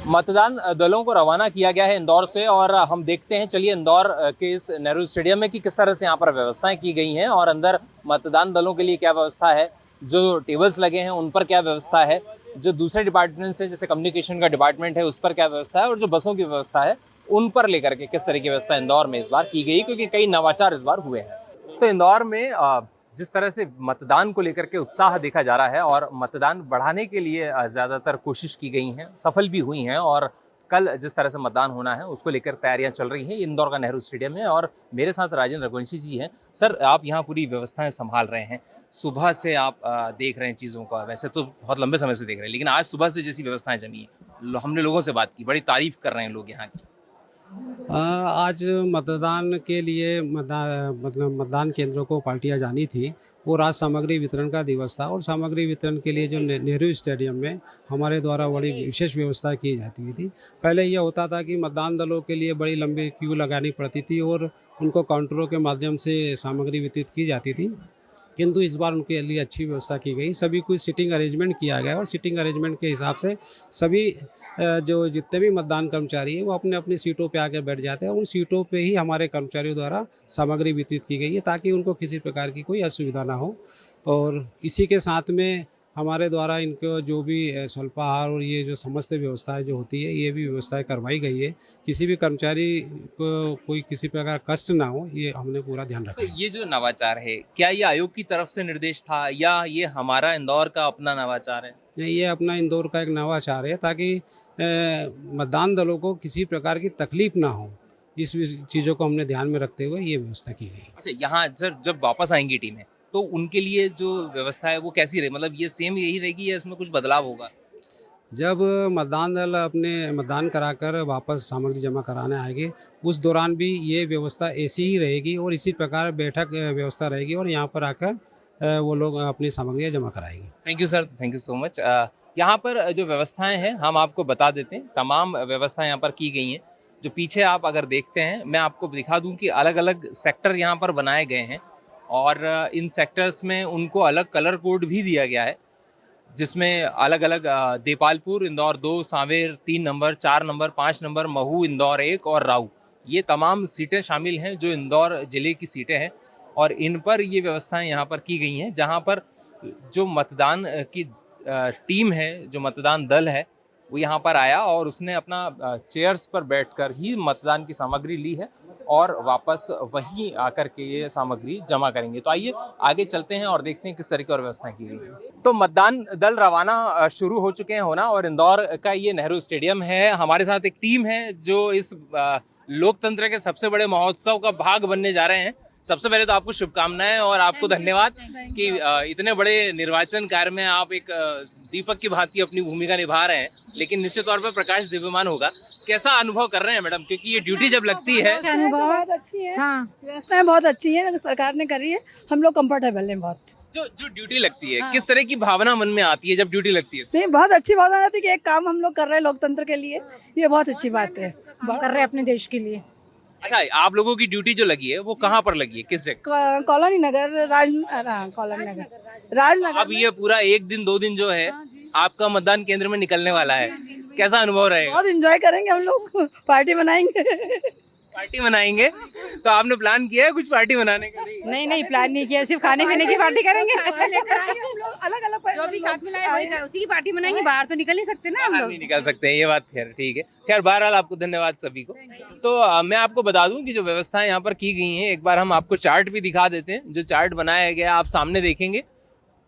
मतदान दलों को रवाना किया गया है इंदौर से और हम देखते हैं, चलिए इंदौर के इस नेहरू स्टेडियम में कि किस तरह से यहाँ पर व्यवस्थाएं की गई हैं और अंदर मतदान दलों के लिए क्या व्यवस्था है, जो टेबल्स लगे हैं उन पर क्या व्यवस्था है, जो दूसरे डिपार्टमेंट से जैसे कम्युनिकेशन का डिपार्टमेंट है उस पर क्या व्यवस्था है और जो बसों की व्यवस्था है उन पर लेकर के किस तरह की व्यवस्था इंदौर में इस बार की गई, क्योंकि कई नवाचार इस बार हुए हैं। तो इंदौर में जिस तरह से मतदान को लेकर के उत्साह देखा जा रहा है और मतदान बढ़ाने के लिए ज़्यादातर कोशिश की गई हैं, सफल भी हुई हैं और कल जिस तरह से मतदान होना है उसको लेकर तैयारियां चल रही हैं। इंदौर का नेहरू स्टेडियम है और मेरे साथ राजेंद्र रघुवंशी जी हैं। सर, आप यहाँ पूरी व्यवस्थाएं संभाल रहे हैं, सुबह से आप देख रहे हैं चीज़ों का, वैसे तो बहुत लंबे समय से देख रहे हैं, लेकिन आज सुबह से जैसी व्यवस्थाएं जमी हैं, हमने लोगों से बात की, बड़ी तारीफ कर रहे हैं लोग यहाँ की। आज मतदान के लिए मतलब मतदान केंद्रों को पार्टियां जानी थी और आज सामग्री वितरण का दिवस था और सामग्री वितरण के लिए जो नेहरू स्टेडियम में हमारे द्वारा बड़ी विशेष व्यवस्था की जाती थी। पहले यह होता था कि मतदान दलों के लिए बड़ी लंबी क्यू लगानी पड़ती थी और उनको काउंटरों के माध्यम से सामग्री वितरित की जाती थी, किंतु इस बार उनके लिए अच्छी व्यवस्था की गई। सभी कुछ सिटिंग अरेंजमेंट किया गया और सिटिंग अरेंजमेंट के हिसाब से सभी जो जितने भी मतदान कर्मचारी हैं वो अपने अपनी सीटों पे आकर बैठ जाते हैं। उन सीटों पे ही हमारे कर्मचारियों द्वारा सामग्री वितरित की गई है ताकि उनको किसी प्रकार की कोई असुविधा ना हो। और इसी के साथ में हमारे द्वारा इनको जो भी स्वल्पाहार और ये जो समस्त व्यवस्थाएं जो होती है ये भी व्यवस्थाएं करवाई गई है। किसी भी कर्मचारी को कोई किसी प्रकार कष्ट ना हो, ये हमने पूरा ध्यान रखा तो है। ये जो नवाचार है, क्या ये आयोग की तरफ से निर्देश था या ये हमारा इंदौर का अपना नवाचार है? ये अपना इंदौर का एक नवाचार है ताकि मतदान दलों को किसी प्रकार की तकलीफ ना हो, इस चीज़ों को हमने ध्यान में रखते हुए ये व्यवस्था की गई। अच्छा, यहाँ जब जब वापस आएंगी टीमें तो उनके लिए जो व्यवस्था है वो कैसी रहे, मतलब ये सेम यही रहेगी या इसमें कुछ बदलाव होगा? जब मतदान दल अपने मतदान कराकर वापस सामग्री जमा कराने आएंगे, उस दौरान भी ये व्यवस्था ऐसी ही रहेगी और इसी प्रकार बैठक व्यवस्था रहेगी और यहाँ पर आकर वो लोग अपनी सामग्रियाँ जमा कराएंगे। Thank you sir, thank you so much. यहाँ पर जो व्यवस्थाएं हैं हम आपको बता देते हैं, तमाम व्यवस्थाएं यहाँ पर की गई हैं। जो पीछे आप अगर देखते हैं, मैं आपको दिखा दूं कि अलग अलग सेक्टर यहाँ पर बनाए गए हैं और इन सेक्टर्स में उनको अलग कलर कोड भी दिया गया है, जिसमें अलग अलग Depalpur Indore 2, Sanwer 3 number, 4 number, 5 number, Mhow Indore 1 और राऊ, ये तमाम सीटें शामिल हैं जो इंदौर ज़िले की सीटें हैं और इन पर ये व्यवस्थाएं यहाँ पर की गई हैं, जहाँ पर जो मतदान की टीम है, जो मतदान दल है, वो यहाँ पर आया और उसने अपना चेयर्स पर बैठकर ही मतदान की सामग्री ली है और वापस वहीं आकर के ये सामग्री जमा करेंगे। तो आइए आगे चलते हैं और देखते हैं किस तरह की और व्यवस्थाएं की गई हैं। तो मतदान दल रवाना शुरू हो चुके हैं होना और इंदौर का ये नेहरू स्टेडियम है। हमारे साथ एक टीम है जो इस लोकतंत्र के सबसे बड़े महोत्सव का भाग बनने जा रहे हैं। सबसे पहले तो आपको शुभकामनाएं और आपको धन्यवाद कि इतने बड़े निर्वाचन कार्य में आप एक दीपक की भांति अपनी भूमिका निभा रहे हैं, लेकिन निश्चित तौर पर प्रकाश दिव्यमान होगा। कैसा अनुभव कर रहे हैं मैडम, क्योंकि ये ड्यूटी जब लगती है? अनुभव बहुत अच्छी है। हाँ, व्यवस्थाएं बहुत अच्छी है, सरकार ने करी है, हम लोग कंफर्टेबल हैं बहुत। जो जो ड्यूटी लगती है, किस तरह की भावना मन में आती है जब ड्यूटी लगती है? नहीं, बहुत अच्छी भावना आती है कि एक काम हम लोग कर रहे हैं लोकतंत्र के लिए, ये बहुत अच्छी बात है। कर रहे हैं अपने देश के लिए। अच्छा, आप लोगों की ड्यूटी जो लगी है वो कहाँ पर लगी है, किस जगह? कॉलोनी नगर, कॉलोनी नगर, राजनगर। अब ये पूरा 1 दिन 2 दिन जो है आपका मतदान केंद्र में निकलने वाला है, कैसा अनुभव रहेगा? बहुत एंजॉय करेंगे हम लोग, पार्टी मनाएंगे। पार्टी मनाएंगे? तो आपने प्लान किया है कुछ पार्टी मनाने का? नहीं प्लान नहीं किया, सिर्फ खाने पीने की पार्टी करेंगे। अलग अलग जो भी साथ में लाए वही उसी की पार्टी मनाएंगे, बाहर तो निकल नहीं सकते ना हम बाहर लोग। नहीं निकल सकते हैं, ये बात खैर ठीक है। खैर बहरहाल आपको धन्यवाद सभी को। तो मैं आपको बता दूं कि जो व्यवस्थाएं यहाँ पर की गई हैं, एक बार हम आपको चार्ट भी दिखा देते हैं। जो चार्ट बनाया गया आप सामने देखेंगे,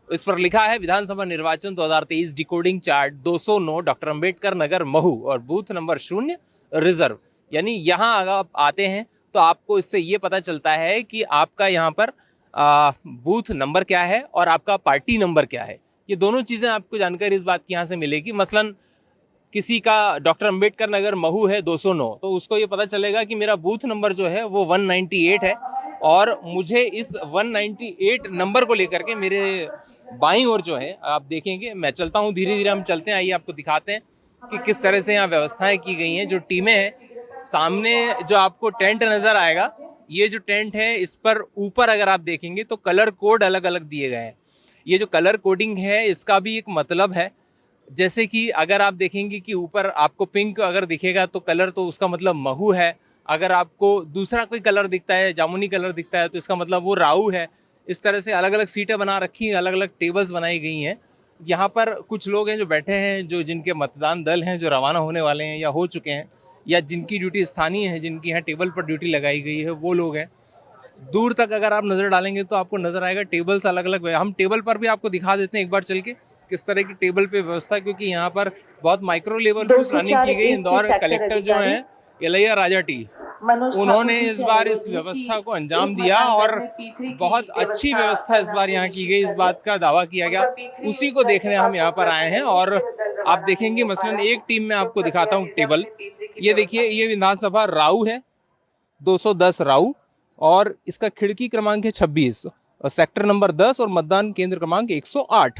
इस पर लिखा है विधानसभा निर्वाचन 2023 decoding chart 209 doctor Ambedkar Nagar Mhow और बूथ नंबर 0 रिजर्व। यानी यहाँ अगर आप आते हैं तो आपको इससे ये पता चलता है कि आपका यहाँ पर बूथ नंबर क्या है और आपका पार्टी नंबर क्या है। ये दोनों चीज़ें आपको जानकारी इस बात की यहाँ से मिलेगी। मसलन किसी का डॉक्टर अंबेडकर नगर महू है 209, तो उसको ये पता चलेगा कि मेरा बूथ नंबर जो है वो 198 है और मुझे इस 198 नंबर को लेकर के मेरे बाईं ओर जो है आप देखेंगे, मैं चलता हूँ धीरे धीरे, हम चलते हैं, आइए आपको दिखाते हैं कि किस तरह से यहाँ व्यवस्थाएं की गई हैं। जो टीमें हैं, सामने जो आपको टेंट नजर आएगा, ये जो टेंट है इस पर ऊपर अगर आप देखेंगे तो कलर कोड अलग अलग दिए गए हैं। ये जो कलर कोडिंग है इसका भी एक मतलब है। जैसे कि अगर आप देखेंगे कि ऊपर आपको पिंक अगर दिखेगा तो कलर तो उसका मतलब महू है, अगर आपको दूसरा कोई कलर दिखता है, जामुनी कलर दिखता है, तो इसका मतलब वो राऊ है। इस तरह से अलग अलग सीटें बना रखी हैं, अलग अलग टेबल्स बनाई गई हैं। यहाँ पर कुछ लोग हैं जो बैठे हैं, जो जिनके मतदान दल हैं, जो रवाना होने वाले हैं या हो चुके हैं, या जिनकी ड्यूटी स्थानीय है, जिनकी यहाँ टेबल पर ड्यूटी लगाई गई है, वो लोग हैं। दूर तक अगर आप नज़र डालेंगे तो आपको नज़र आएगा टेबल्स अलग अलग, हम टेबल पर भी आपको दिखा देते हैं एक बार चल के किस तरह की टेबल पे व्यवस्था है, क्योंकि यहाँ पर बहुत माइक्रो लेवल पे प्लानिंग की गई। इंदौर कलेक्टर जो हैं इलैया राजा टी, उन्होंने इस बार इस व्यवस्था को अंजाम दिया और बहुत अच्छी व्यवस्था इस बार यहाँ की गई, इस बात का दावा किया गया। उसी को देखने हम यहाँ पर आए हैं। और आप देखेंगे मसलन एक टीम में आपको दिखाता हूँ टेबल, ये देखिए, ये विधानसभा राऊ है, 210 राऊ, और इसका खिड़की क्रमांक है 26 और सेक्टर नंबर 10 और मतदान केंद्र क्रमांक 108।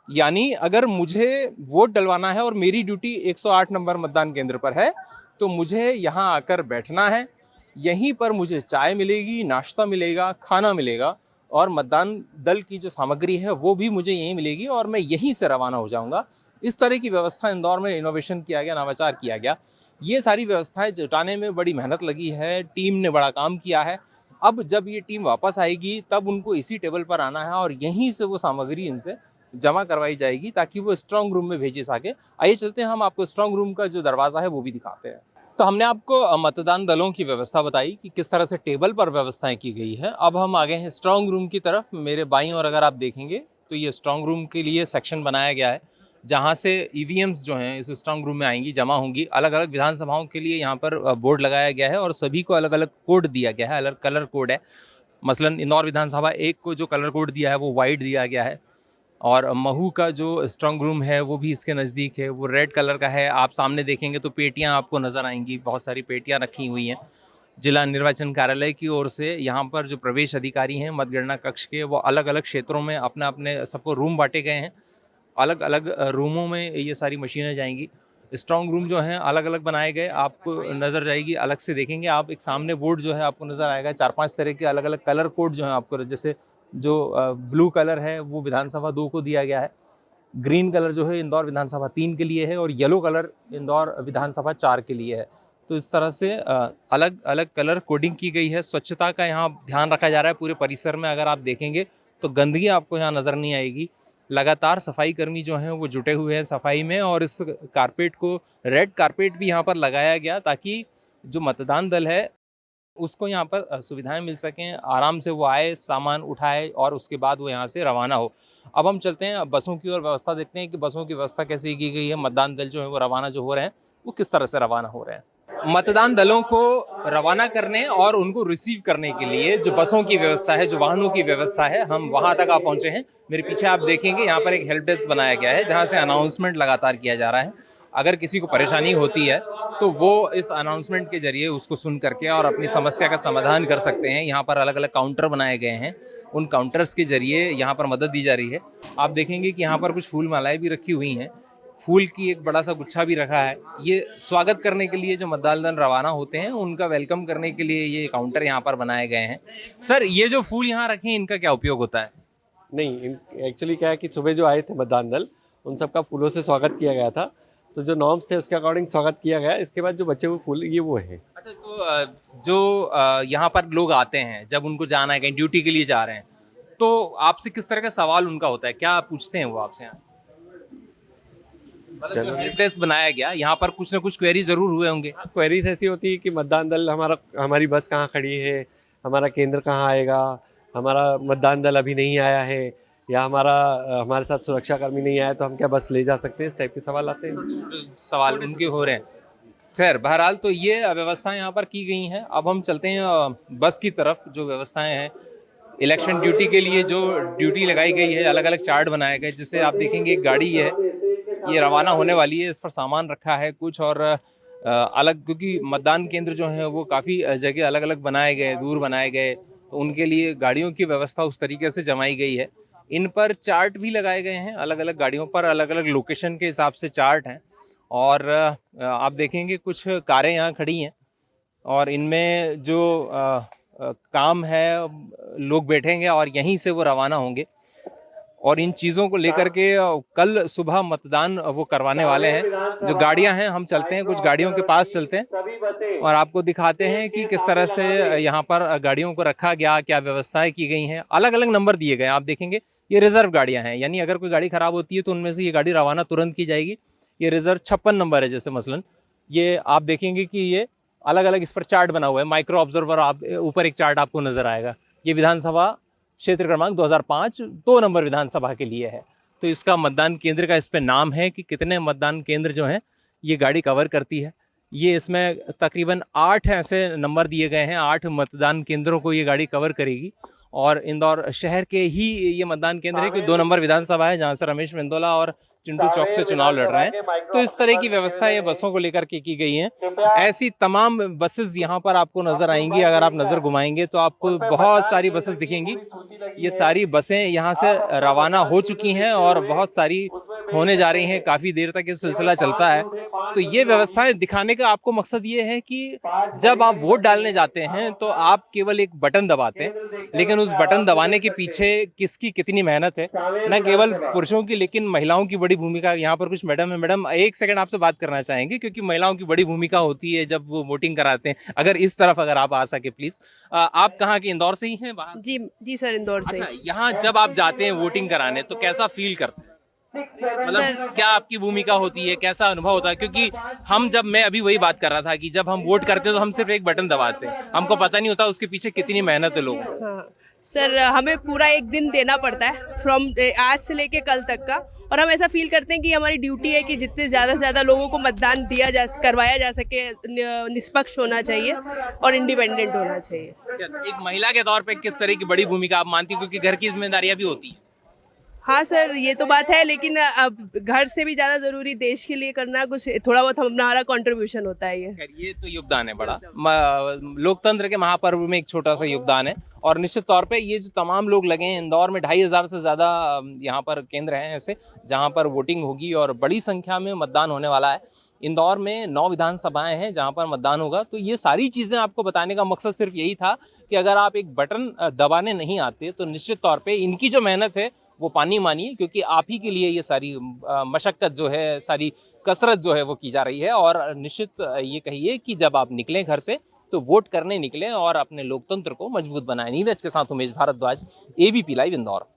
यानी अगर मुझे वोट डलवाना है और मेरी ड्यूटी 108 नंबर मतदान केंद्र पर है, तो मुझे यहाँ आकर बैठना है। यहीं पर मुझे चाय मिलेगी, नाश्ता मिलेगा, खाना मिलेगा, और मतदान दल की जो सामग्री है वो भी मुझे यहीं मिलेगी और मैं यहीं से रवाना हो जाऊँगा। इस तरह की व्यवस्था इंदौर में इनोवेशन किया गया, नवाचार किया गया। ये सारी व्यवस्थाएं जुटाने में बड़ी मेहनत लगी है, टीम ने बड़ा काम किया है। अब जब ये टीम वापस आएगी तब उनको इसी टेबल पर आना है और यहीं से वो सामग्री इनसे जमा करवाई जाएगी ताकि वो स्ट्रांग रूम में भेजी सके। आइए चलते हैं, हम आपको स्ट्रांग रूम का जो दरवाज़ा है वो भी दिखाते हैं। तो हमने आपको मतदान दलों की व्यवस्था बताई कि किस तरह से टेबल पर व्यवस्थाएं की गई है। अब हम आ गए हैं स्ट्रांग रूम की तरफ। मेरे बाईं ओर अगर आप देखेंगे तो ये स्ट्रांग रूम के लिए सेक्शन बनाया गया है, जहाँ से ईवीएम्स जो हैं इस स्ट्रांग रूम में आएंगी, जमा होंगी। अलग अलग विधानसभाओं के लिए यहाँ पर बोर्ड लगाया गया है और सभी को अलग अलग कोड दिया गया है, अलग कलर कोड है। मसलन इंदौर विधानसभा 1 को जो कलर कोड दिया है वो वाइट दिया गया है, और महू का जो स्ट्रांग रूम है वो भी इसके नज़दीक है, वो रेड कलर का है। आप सामने देखेंगे तो पेटियां आपको नज़र आएंगी, बहुत सारी पेटियां रखी हुई हैं। जिला निर्वाचन कार्यालय की ओर से यहाँ पर जो प्रवेश अधिकारी हैं मतगणना कक्ष के, वो अलग अलग क्षेत्रों में अपने अपने सबको रूम बांटे गए हैं। अलग अलग रूमों में ये सारी मशीनें जाएंगी। स्ट्रांग रूम जो हैं अलग अलग बनाए गए, आपको नज़र जाएगी। अलग से देखेंगे आप, एक सामने बोर्ड जो है आपको नज़र आएगा, 4-5 तरह के अलग अलग कलर कोड जो हैं आपको, जैसे जो ब्लू कलर है वो विधानसभा 2 को दिया गया है, ग्रीन कलर जो है इंदौर विधानसभा 3 के लिए है, और येलो कलर इंदौर विधानसभा 4 के लिए है। तो इस तरह से अलग अलग कलर कोडिंग की गई है। स्वच्छता का यहाँ ध्यान रखा जा रहा है पूरे परिसर में। अगर आप देखेंगे तो गंदगी आपको यहाँ नज़र नहीं आएगी। लगातार सफाई कर्मी जो हैं वो जुटे हुए हैं सफाई में, और इस कारपेट को, रेड कारपेट भी यहाँ पर लगाया गया ताकि जो मतदान दल है उसको यहाँ पर सुविधाएं मिल सकें, आराम से वो आए, सामान उठाए और उसके बाद वो यहाँ से रवाना हो। अब हम चलते हैं बसों की ओर, व्यवस्था देखते हैं कि बसों की व्यवस्था कैसे की गई है, मतदान दल जो है वो रवाना जो हो रहे हैं वो किस तरह से रवाना हो रहे हैं। मतदान दलों को रवाना करने और उनको रिसीव करने के लिए जो बसों की व्यवस्था है, जो वाहनों की व्यवस्था है, हम वहाँ तक आप पहुँचे हैं। मेरे पीछे आप देखेंगे यहाँ पर एक हेल्प डेस्क बनाया गया है, जहाँ से अनाउंसमेंट लगातार किया जा रहा है। अगर किसी को परेशानी होती है तो वो इस अनाउंसमेंट के जरिए उसको सुन करके और अपनी समस्या का समाधान कर सकते हैं। यहाँ पर अलग अलग काउंटर बनाए गए हैं, उन काउंटर्स के जरिए यहाँ पर मदद दी जा रही है। आप देखेंगे कि यहाँ पर कुछ फूल मालाएं भी रखी हुई हैं, फूल की एक बड़ा सा गुच्छा भी रखा है। ये स्वागत करने के लिए जो मतदान दल रवाना होते हैं उनका वेलकम करने के लिए ये काउंटर यहाँ पर बनाए गए हैं। सर, ये जो फूल यहाँ रखे हैं इनका क्या उपयोग होता है? नहीं, एक्चुअली क्या है कि सुबह जो आए थे मतदान दल, उन सबका फूलों से स्वागत किया गया था, तो जो नॉर्म्स थे उसके अकॉर्डिंग स्वागत किया गया। इसके बाद जो बचे हुए फूल ये वो हैं। अच्छा, तो जो यहाँ पर लोग आते हैं, जब उनको जाना है कहीं ड्यूटी के लिए जा रहे हैं, तो आपसे किस तरह का सवाल उनका होता है, क्या पूछते हैं वो आपसे? यहाँ मतलब जो हेल्प डेस्क बनाया गया, यहाँ पर कुछ ना कुछ क्वेरी जरूर हुए होंगे। क्वेरीज ऐसी होती है कि मतदान दल हमारी बस कहाँ खड़ी है, हमारा केंद्र कहाँ आएगा, हमारा मतदान दल अभी नहीं आया है, या हमारे साथ सुरक्षा कर्मी नहीं आया तो हम क्या बस ले जा सकते हैं, इस टाइप के सवाल आते हैं। सवाल उनके हो रहे हैं। खैर, बहरहाल तो ये व्यवस्थाएं यहाँ पर की गई हैं। अब हम चलते हैं बस की तरफ। जो व्यवस्थाएं हैं इलेक्शन ड्यूटी के लिए, जो ड्यूटी लगाई गई है, अलग अलग चार्ट बनाए गए, जिससे आप देखेंगे एक गाड़ी है, ये रवाना होने वाली है, इस पर सामान रखा है कुछ, और अलग, क्योंकि मतदान केंद्र जो है वो काफ़ी जगह अलग अलग बनाए गए, दूर बनाए गए, तो उनके लिए गाड़ियों की व्यवस्था उस तरीके से जमाई गई है। इन पर चार्ट भी लगाए गए हैं, अलग अलग गाड़ियों पर अलग अलग लोकेशन के हिसाब से चार्ट हैं। और आप देखेंगे कुछ कारें यहाँ खड़ी हैं, और इनमें जो काम है, लोग बैठेंगे और यहीं से वो रवाना होंगे। और इन चीज़ों को लेकर के कल सुबह मतदान वो करवाने वाले हैं। जो गाड़ियां हैं, हम चलते हैं, कुछ गाड़ियों के पास चलते हैं और आपको दिखाते हैं कि किस तरह से यहाँ पर गाड़ियों को रखा गया, क्या व्यवस्थाएं की गई हैं। अलग अलग नंबर दिए गए हैं, आप देखेंगे ये रिजर्व गाड़ियां हैं, यानी अगर कोई गाड़ी खराब होती है तो उनमें से ये गाड़ी रवाना तुरंत की जाएगी। ये रिजर्व 56 नंबर है, जैसे मसलन ये आप देखेंगे कि ये अलग अलग इस पर चार्ट बना हुआ है, माइक्रो ऑब्जर्वर, आप ऊपर एक चार्ट आपको नजर आएगा। ये विधानसभा क्षेत्र क्रमांक 2005 2 नंबर विधानसभा के लिए है। तो इसका मतदान केंद्र का इस पे नाम है कि कितने मतदान केंद्र जो हैं ये गाड़ी कवर करती है। ये इसमें तकरीबन 8 ऐसे नंबर दिए गए हैं, 8 मतदान केंद्रों को ये गाड़ी कवर करेगी। और इंदौर शहर के ही ये मतदान केंद्र है कि 2 नंबर विधानसभा है जहाँ से रमेश मेंदोला और चिंटू चौक से चुनाव लड़ रहे हैं। तो इस तरह की व्यवस्था ये बसों को लेकर के की गई है। ऐसी तमाम बसेस यहाँ पर आपको नजर आएंगी। अगर आप नजर घुमाएंगे तो आपको बहुत सारी बसेस दिखेंगी। ये सारी बसें यहाँ से रवाना हो चुकी हैं और बहुत सारी होने जा रही हैं। काफी देर तक ये सिलसिला चलता है। तो ये व्यवस्थाएं दिखाने का आपको मकसद ये है कि जब आप वोट डालने जाते हैं तो आप केवल एक बटन दबाते हैं, लेकिन उस बटन दबाने के पीछे किसकी कितनी मेहनत है, न केवल पुरुषों की लेकिन महिलाओं की बड़ी भूमिका। यहाँ पर कुछ मैडम है। मैडम, एक सेकंड आपसे बात करना चाहेंगे क्योंकि महिलाओं की बड़ी भूमिका होती है जब वो वोटिंग कराते हैं। अगर इस तरफ अगर आप आ सके प्लीज। आप कहाँ के, इंदौर से ही हैं? बाहर? जी सर, इंदौर से। अच्छा, यहाँ जब आप जाते हैं वोटिंग कराने तो कैसा फील करते हैं? मतलब क्या आपकी भूमिका होती है, कैसा अनुभव होता है? क्योंकि मैं अभी वही बात कर रहा था कि जब हम वोट करते हैं तो हम सिर्फ एक बटन दबाते हैं, हमको पता नहीं होता उसके पीछे कितनी मेहनत है लोगों की। हाँ सर, हमें पूरा एक दिन देना पड़ता है फ्रॉम आज से लेके कल तक का, और हम ऐसा फील करते हैं कि हमारी ड्यूटी है कि जितने ज़्यादा से ज़्यादा लोगों को मतदान करवाया जा सके। निष्पक्ष होना चाहिए और इंडिपेंडेंट होना चाहिए। एक महिला के तौर पे किस तरह की बड़ी भूमिका आप मानती है, क्योंकि घर की जिम्मेदारियां भी होती हैं? हाँ सर, ये तो बात है, लेकिन अब घर से भी ज़्यादा ज़रूरी देश के लिए करना, कुछ थोड़ा बहुत हमारा कंट्रीब्यूशन होता है ये तो योगदान है बड़ा। लोकतंत्र के महापर्व में एक छोटा सा योगदान है। और निश्चित तौर पे ये जो तमाम लोग लगे हैं, इंदौर में 2500 से ज़्यादा यहाँ पर केंद्र हैं ऐसे जहाँ पर वोटिंग होगी और बड़ी संख्या में मतदान होने वाला है। इंदौर में 9 विधानसभाएं हैं जहाँ पर मतदान होगा। तो ये सारी चीज़ें आपको बताने का मकसद सिर्फ यही था कि अगर आप एक बटन दबाने नहीं आते तो निश्चित तौर पे इनकी जो मेहनत है वो पानी मानिए, क्योंकि आप ही के लिए ये सारी मशक्कत जो है, सारी कसरत जो है वो की जा रही है। और निश्चित ये कहिए कि जब आप निकलें घर से तो वोट करने निकलें और अपने लोकतंत्र को मजबूत बनाएं। नीरज के साथ उमेश भारद्वाज, ABP लाइव, इंदौर।